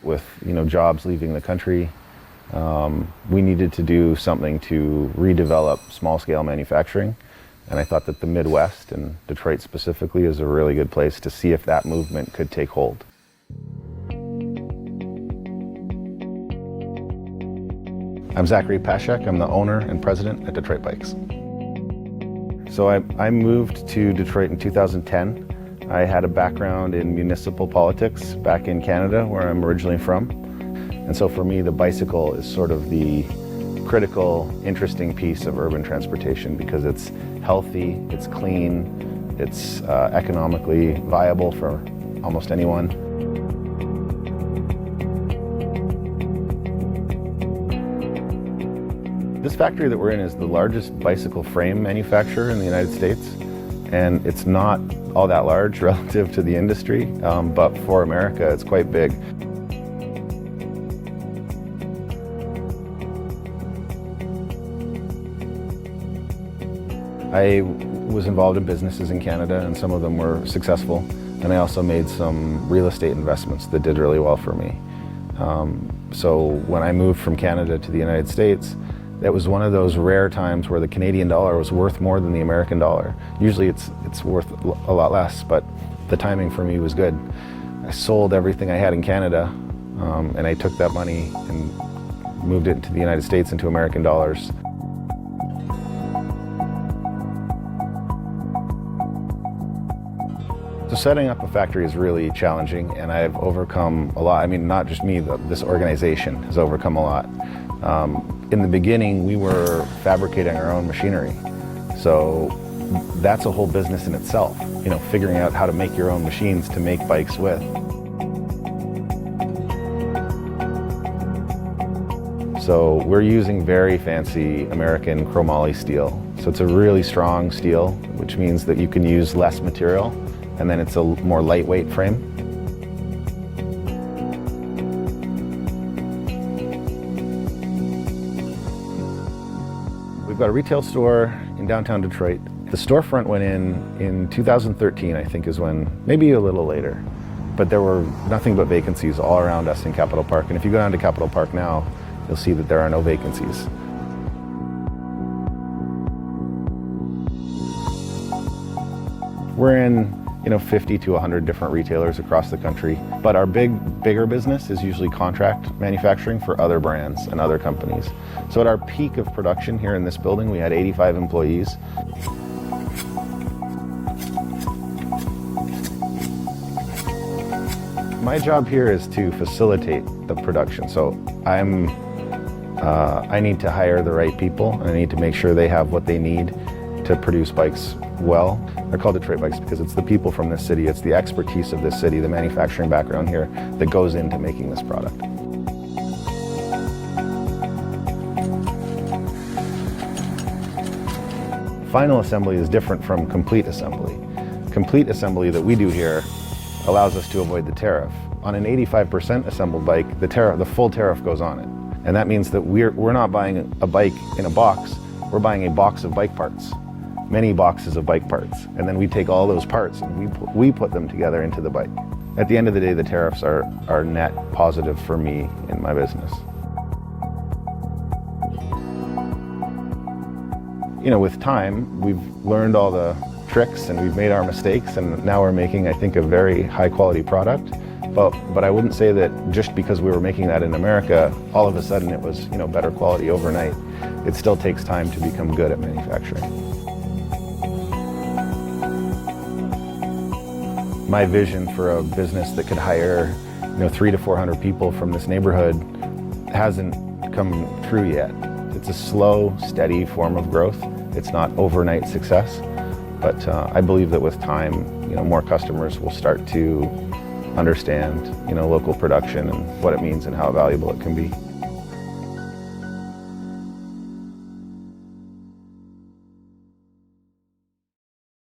with jobs leaving the country. We needed to do something to redevelop small-scale manufacturing, and I thought that the Midwest, and Detroit specifically, is a really good place to see if that movement could take hold. I'm Zachary Pashek. I'm the owner and president at Detroit Bikes. So I moved to Detroit in 2010. I had a background in municipal politics back in Canada, where I'm originally from. And so for me, the bicycle is sort of the critical, interesting piece of urban transportation because it's healthy, it's clean, it's economically viable for almost anyone. This factory that we're in is the largest bicycle frame manufacturer in the United States, and it's not all that large relative to the industry, but for America it's quite big. I was involved in businesses in Canada, and some of them were successful, and I also made some real estate investments that did really well for me. So when I moved from Canada to the United States, that was one of those rare times where the Canadian dollar was worth more than the American dollar. Usually it's worth a lot less, but the timing for me was good. I sold everything I had in Canada, and I took that money and moved it to the United States into American dollars. So setting up a factory is really challenging, and I've overcome a lot. I mean, not just me, this organization has overcome a lot. In the beginning, we were fabricating our own machinery. So that's a whole business in itself, figuring out how to make your own machines to make bikes with. So we're using very fancy American chromoly steel. So it's a really strong steel, which means that you can use less material, and then it's a more lightweight frame. We've got a retail store in downtown Detroit. The storefront went in 2013, I think is when, maybe a little later. But there were nothing but vacancies all around us in Capitol Park. And if you go down to Capitol Park now, you'll see that there are no vacancies. We're in 50 to 100 different retailers across the country. But our bigger business is usually contract manufacturing for other brands and other companies. So at our peak of production here in this building, we had 85 employees. My job here is to facilitate the production. So I need to hire the right people, and I need to make sure they have what they need to produce bikes well. They're called Detroit Bikes because it's the people from this city, it's the expertise of this city, the manufacturing background here that goes into making this product. Final assembly is different from complete assembly. Complete assembly that we do here allows us to avoid the tariff. On an 85% assembled bike, the full tariff goes on it. And that means that we're not buying a bike in a box, we're buying a box of bike parts. Many boxes of bike parts, and then we take all those parts and we put them together into the bike. At the end of the day, the tariffs are net positive for me in my business. With time, we've learned all the tricks and we've made our mistakes, and now we're making, I think, a very high quality product. But I wouldn't say that just because we were making that in America, all of a sudden it was better quality overnight. It still takes time to become good at manufacturing. My vision for a business that could hire 300 to 400 people from this neighborhood hasn't come true yet. It's a slow, steady form of growth. It's not overnight success, but I believe that with time, more customers will start to understand local production and what it means and how valuable it can be.